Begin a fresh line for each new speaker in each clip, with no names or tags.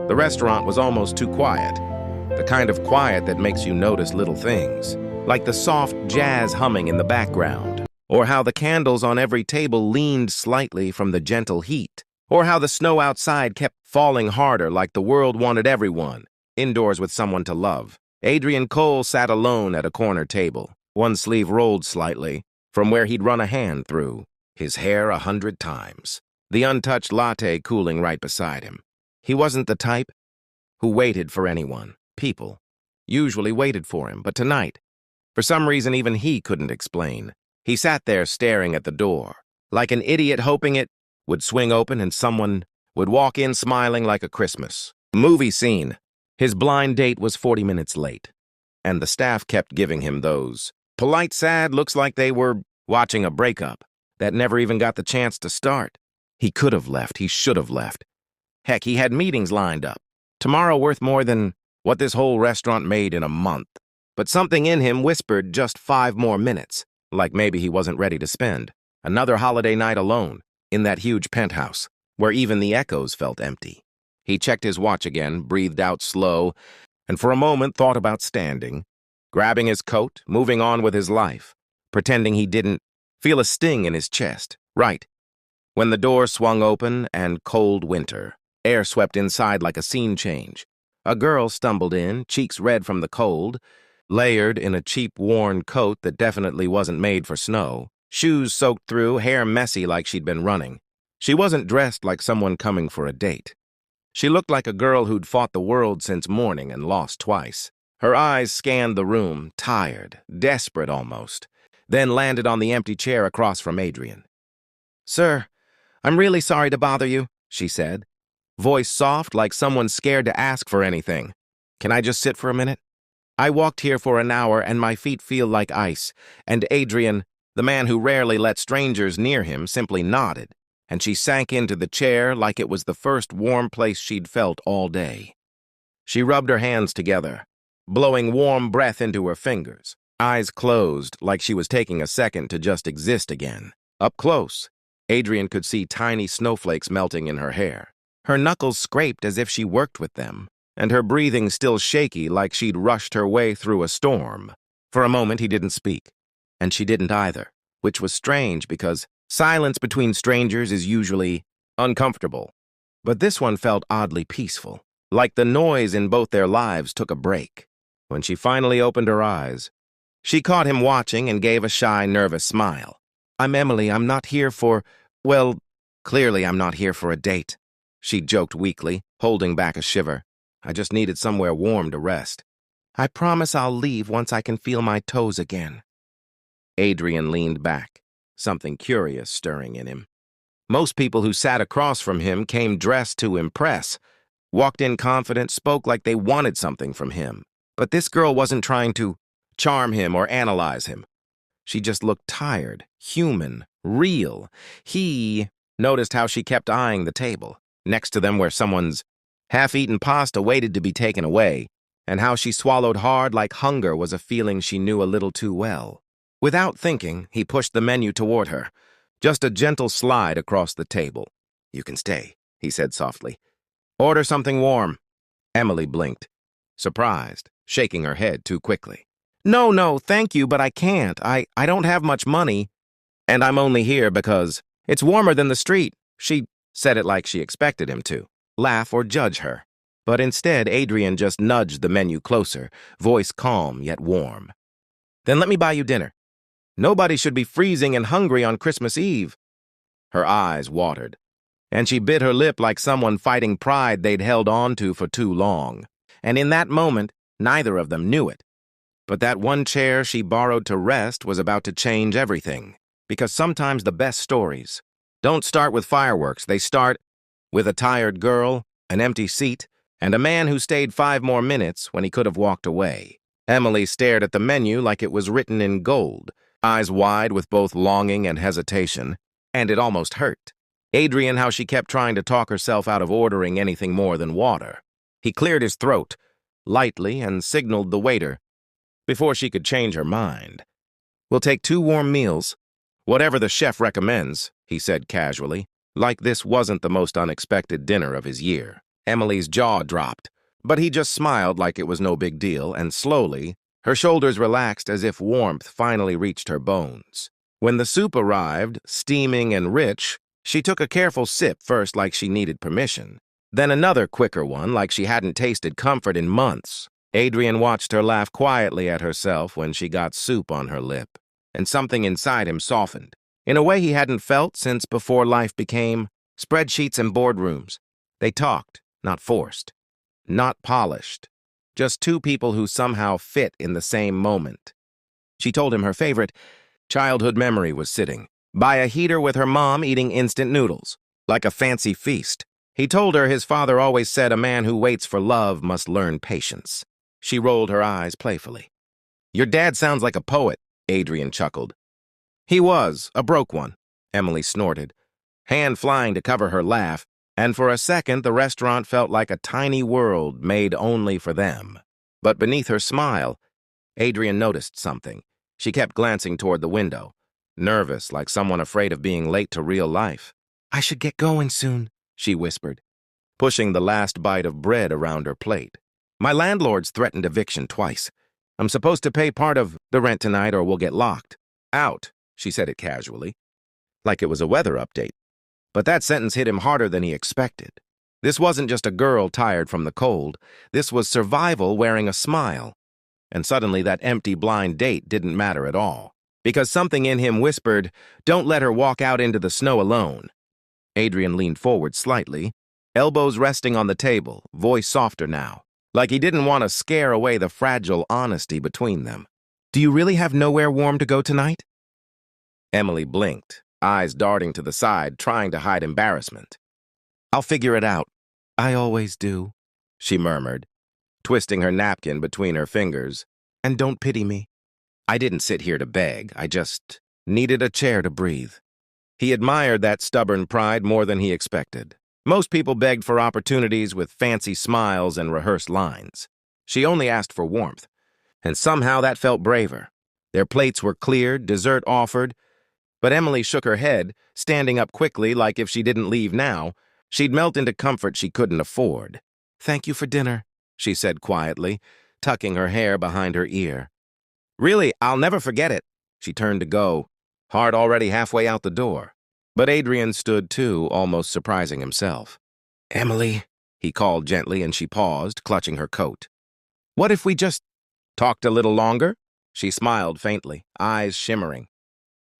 The restaurant was almost too quiet, the kind of quiet that makes you notice little things, like the soft jazz humming in the background, or how the candles on every table leaned slightly from the gentle heat, or how the snow outside kept falling harder like the world wanted everyone indoors with someone to love. Adrian Cole sat alone at a corner table, one sleeve rolled slightly, from where he'd run a hand through, his hair 100 times, the untouched latte cooling right beside him. He wasn't the type who waited for anyone. People usually waited for him, but tonight, for some reason even he couldn't explain, he sat there staring at the door, like an idiot hoping it would swing open and someone would walk in smiling like a Christmas movie scene. His blind date was 40 minutes late, and the staff kept giving him those polite sad looks like they were watching a breakup that never even got the chance to start. He could have left. He should have left. Heck, he had meetings lined up. Tomorrow worth more than what this whole restaurant made in a month. But something in him whispered just 5 more minutes, like maybe he wasn't ready to spend another holiday night alone in that huge penthouse, where even the echoes felt empty. He checked his watch again, breathed out slow, and for a moment thought about standing, grabbing his coat, moving on with his life, pretending he didn't feel a sting in his chest. Right. When the door swung open and cold winter, air swept inside like a scene change. A girl stumbled in, cheeks red from the cold, layered in a cheap, worn coat that definitely wasn't made for snow, shoes soaked through, hair messy like she'd been running. She wasn't dressed like someone coming for a date. She looked like a girl who'd fought the world since morning and lost twice. Her eyes scanned the room, tired, desperate almost, then landed on the empty chair across from Adrian. "Sir, I'm really sorry to bother you," she said, voice soft like someone scared to ask for anything. "Can I just sit for a minute? I walked here for an hour and my feet feel like ice." And Adrian, the man who rarely let strangers near him, simply nodded, and she sank into the chair like it was the first warm place she'd felt all day. She rubbed her hands together, blowing warm breath into her fingers, eyes closed like she was taking a second to just exist again. Up close, Adrian could see tiny snowflakes melting in her hair. Her knuckles scraped as if she worked with them, and her breathing still shaky like she'd rushed her way through a storm. For a moment he didn't speak, and she didn't either, which was strange because silence between strangers is usually uncomfortable. But this one felt oddly peaceful, like the noise in both their lives took a break. When she finally opened her eyes, she caught him watching and gave a shy, nervous smile. "I'm Emily. I'm not here for, well, clearly I'm not here for a date," she joked weakly, holding back a shiver. "I just needed somewhere warm to rest. I promise I'll leave once I can feel my toes again." Adrian leaned back, something curious stirring in him. Most people who sat across from him came dressed to impress, walked in confident, spoke like they wanted something from him. But this girl wasn't trying to charm him or analyze him. She just looked tired, human, real. He noticed how she kept eyeing the table, next to them where someone's half-eaten pasta waited to be taken away, and how she swallowed hard like hunger was a feeling she knew a little too well. Without thinking, he pushed the menu toward her, just a gentle slide across the table. "You can stay," he said softly. "Order something warm." Emily blinked, surprised, shaking her head too quickly. No, thank you, but I can't. I don't have much money, and I'm only here because it's warmer than the street." She said it like she expected him to laugh or judge her. But instead, Adrian just nudged the menu closer, voice calm yet warm. "Then let me buy you dinner. Nobody should be freezing and hungry on Christmas Eve." Her eyes watered, and she bit her lip like someone fighting pride they'd held on to for too long. And in that moment, neither of them knew it. But that one chair she borrowed to rest was about to change everything. Because sometimes the best stories don't start with fireworks. They start with a tired girl, an empty seat, and a man who stayed 5 more minutes when he could have walked away. Emily stared at the menu like it was written in gold, eyes wide with both longing and hesitation, and it almost hurt. Adrian, how she kept trying to talk herself out of ordering anything more than water. He cleared his throat, lightly, and signaled the waiter, before she could change her mind. "We'll take 2 warm meals, whatever the chef recommends," he said casually, like this wasn't the most unexpected dinner of his year. Emily's jaw dropped, but he just smiled like it was no big deal, and slowly, her shoulders relaxed as if warmth finally reached her bones. When the soup arrived, steaming and rich, she took a careful sip first like she needed permission, then another quicker one like she hadn't tasted comfort in months. Adrian watched her laugh quietly at herself when she got soup on her lip, and something inside him softened, in a way he hadn't felt since before life became spreadsheets and boardrooms. They talked, not forced, not polished, just two people who somehow fit in the same moment. She told him her favorite childhood memory was sitting by a heater with her mom eating instant noodles, like a fancy feast. He told her his father always said a man who waits for love must learn patience. She rolled her eyes playfully. "Your dad sounds like a poet," Adrian chuckled. "He was, a broke one," Emily snorted, hand flying to cover her laugh, and for a second the restaurant felt like a tiny world made only for them. But beneath her smile, Adrian noticed something. She kept glancing toward the window, nervous like someone afraid of being late to real life. "I should get going soon," she whispered, pushing the last bite of bread around her plate. "My landlord's threatened eviction twice. I'm supposed to pay part of the rent tonight or we'll get locked." "Out," she said it casually, like it was a weather update. But that sentence hit him harder than he expected. This wasn't just a girl tired from the cold. This was survival wearing a smile. And suddenly that empty blind date didn't matter at all, because something in him whispered, "Don't let her walk out into the snow alone." Adrian leaned forward slightly, elbows resting on the table, voice softer now, like he didn't want to scare away the fragile honesty between them. "Do you really have nowhere warm to go tonight?" Emily blinked, eyes darting to the side, trying to hide embarrassment. "I'll figure it out. I always do," she murmured, twisting her napkin between her fingers. "And don't pity me. I didn't sit here to beg. I just needed a chair to breathe." He admired that stubborn pride more than he expected. Most people begged for opportunities with fancy smiles and rehearsed lines. She only asked for warmth, and somehow that felt braver. Their plates were cleared, dessert offered, but Emily shook her head, standing up quickly like if she didn't leave now, she'd melt into comfort she couldn't afford. "Thank you for dinner," she said quietly, tucking her hair behind her ear. "Really, I'll never forget it." She turned to go, heart already halfway out the door. But Adrian stood too, almost surprising himself. "Emily," he called gently, and she paused, clutching her coat. "What if we just talked a little longer?" She smiled faintly, eyes shimmering.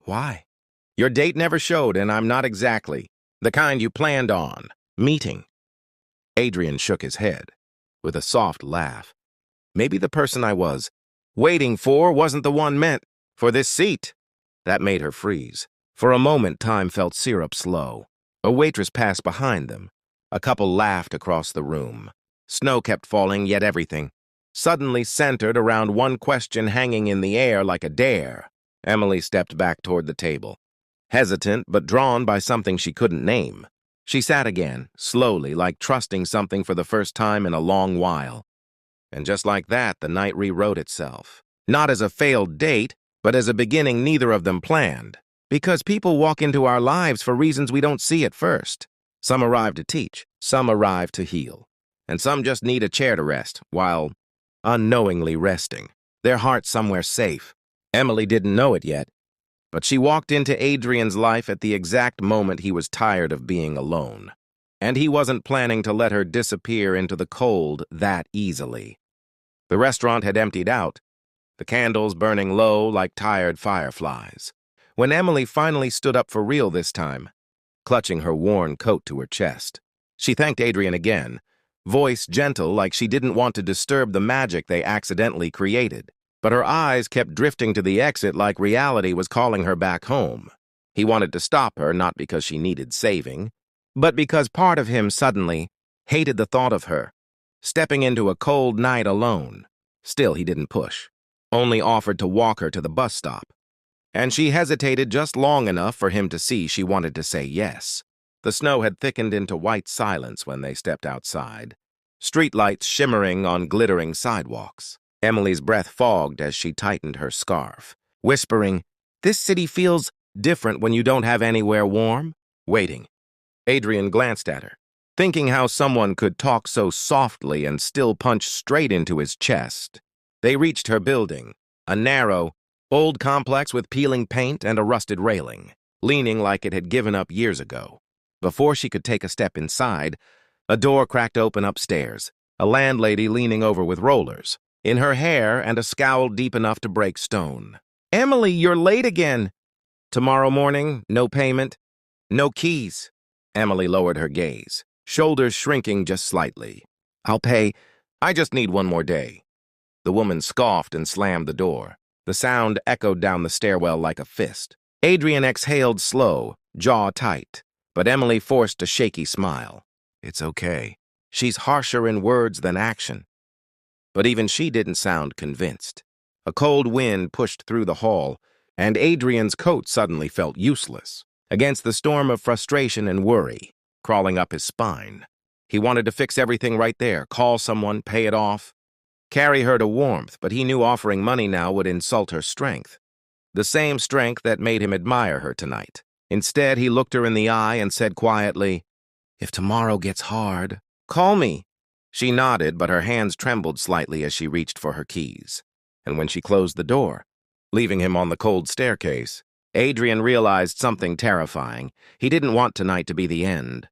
"Why?" "Your date never showed, and I'm not exactly the kind you planned on meeting." Adrian shook his head, with a soft laugh. "Maybe the person I was waiting for wasn't the one meant for this seat." That made her freeze. For a moment, time felt syrup slow. A waitress passed behind them. A couple laughed across the room. Snow kept falling, yet everything suddenly centered around one question hanging in the air like a dare. Emily stepped back toward the table, hesitant but drawn by something she couldn't name. She sat again, slowly, like trusting something for the first time in a long while. And just like that, the night rewrote itself. Not as a failed date, but as a beginning neither of them planned. Because people walk into our lives for reasons we don't see at first. Some arrive to teach, some arrive to heal, and some just need a chair to rest, while unknowingly resting, their hearts somewhere safe. Emily didn't know it yet, but she walked into Adrian's life at the exact moment he was tired of being alone. And he wasn't planning to let her disappear into the cold that easily. The restaurant had emptied out, the candles burning low like tired fireflies. When Emily finally stood up for real this time, clutching her worn coat to her chest, she thanked Adrian again, voice gentle like she didn't want to disturb the magic they accidentally created. But her eyes kept drifting to the exit like reality was calling her back home. He wanted to stop her, not because she needed saving, but because part of him suddenly hated the thought of her, stepping into a cold night alone. Still, he didn't push, only offered to walk her to the bus stop. And she hesitated just long enough for him to see she wanted to say yes. The snow had thickened into white silence when they stepped outside, streetlights shimmering on glittering sidewalks. Emily's breath fogged as she tightened her scarf, whispering, "This city feels different when you don't have anywhere warm." Waiting. Adrian glanced at her, thinking how someone could talk so softly and still punch straight into his chest. They reached her building, a narrow, old complex with peeling paint and a rusted railing, leaning like it had given up years ago. Before she could take a step inside, a door cracked open upstairs, a landlady leaning over with rollers, in her hair and a scowl deep enough to break stone. "Emily, you're late again." "Tomorrow morning, no payment, no keys." Emily lowered her gaze, shoulders shrinking just slightly. "I'll pay. I just need one more day." The woman scoffed and slammed the door. The sound echoed down the stairwell like a fist. Adrian exhaled slow, jaw tight, but Emily forced a shaky smile. "It's okay. She's harsher in words than action." But even she didn't sound convinced. A cold wind pushed through the hall, and Adrian's coat suddenly felt useless, against the storm of frustration and worry crawling up his spine. He wanted to fix everything right there, call someone, pay it off, carry her to warmth, but he knew offering money now would insult her strength. The same strength that made him admire her tonight. Instead, he looked her in the eye and said quietly, "If tomorrow gets hard, call me." She nodded, but her hands trembled slightly as she reached for her keys. And when she closed the door, leaving him on the cold staircase, Adrian realized something terrifying. He didn't want tonight to be the end.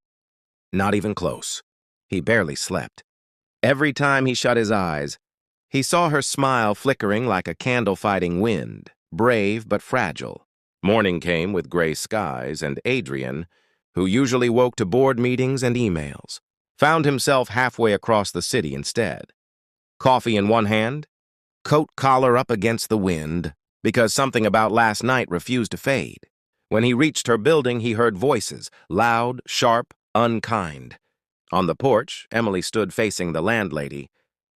Not even close. He barely slept. Every time he shut his eyes, he saw her smile flickering like a candle-fighting wind, brave but fragile. Morning came with gray skies, and Adrian, who usually woke to board meetings and emails, found himself halfway across the city instead. Coffee in one hand, coat collar up against the wind, because something about last night refused to fade. When he reached her building, he heard voices, loud, sharp, unkind. On the porch, Emily stood facing the landlady,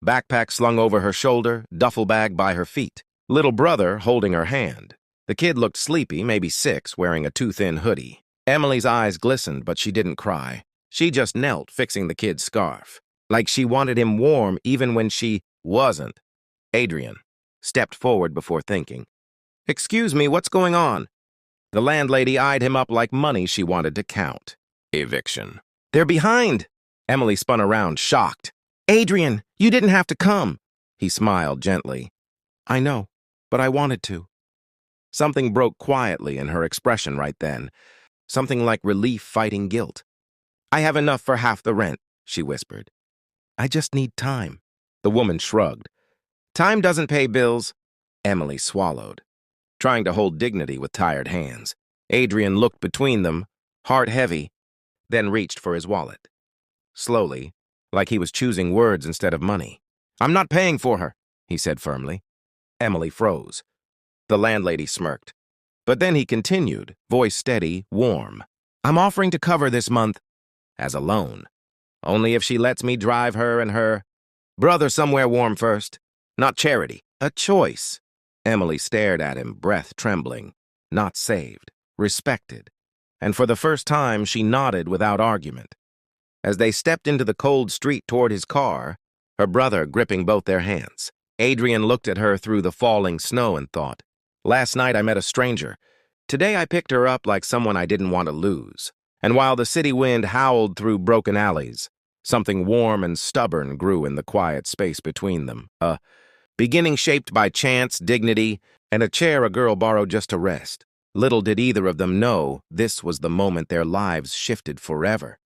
backpack slung over her shoulder, duffel bag by her feet, little brother holding her hand. The kid looked sleepy, maybe 6, wearing a too-thin hoodie. Emily's eyes glistened, but she didn't cry. She just knelt, fixing the kid's scarf, like she wanted him warm even when she wasn't. Adrian stepped forward before thinking. "Excuse me, what's going on?" The landlady eyed him up like money she wanted to count. "Eviction." "They're behind." Emily spun around, shocked. "Adrian, you didn't have to come." He smiled gently. "I know, but I wanted to." Something broke quietly in her expression right then, something like relief fighting guilt. "I have enough for half the rent," she whispered. "I just need time." The woman shrugged. "Time doesn't pay bills." Emily swallowed, trying to hold dignity with tired hands. Adrian looked between them, heart heavy, then reached for his wallet. Slowly, like he was choosing words instead of money. "I'm not paying for her," he said firmly. Emily froze. The landlady smirked. But then he continued, voice steady, warm. "I'm offering to cover this month as a loan. Only if she lets me drive her and her brother somewhere warm first. Not charity, a choice." Emily stared at him, breath trembling. Not saved, respected. And for the first time, she nodded without argument. As they stepped into the cold street toward his car, her brother gripping both their hands, Adrian looked at her through the falling snow and thought, "Last night I met a stranger. Today I picked her up like someone I didn't want to lose." And while the city wind howled through broken alleys, something warm and stubborn grew in the quiet space between them, a beginning shaped by chance, dignity, and a chair a girl borrowed just to rest. Little did either of them know this was the moment their lives shifted forever.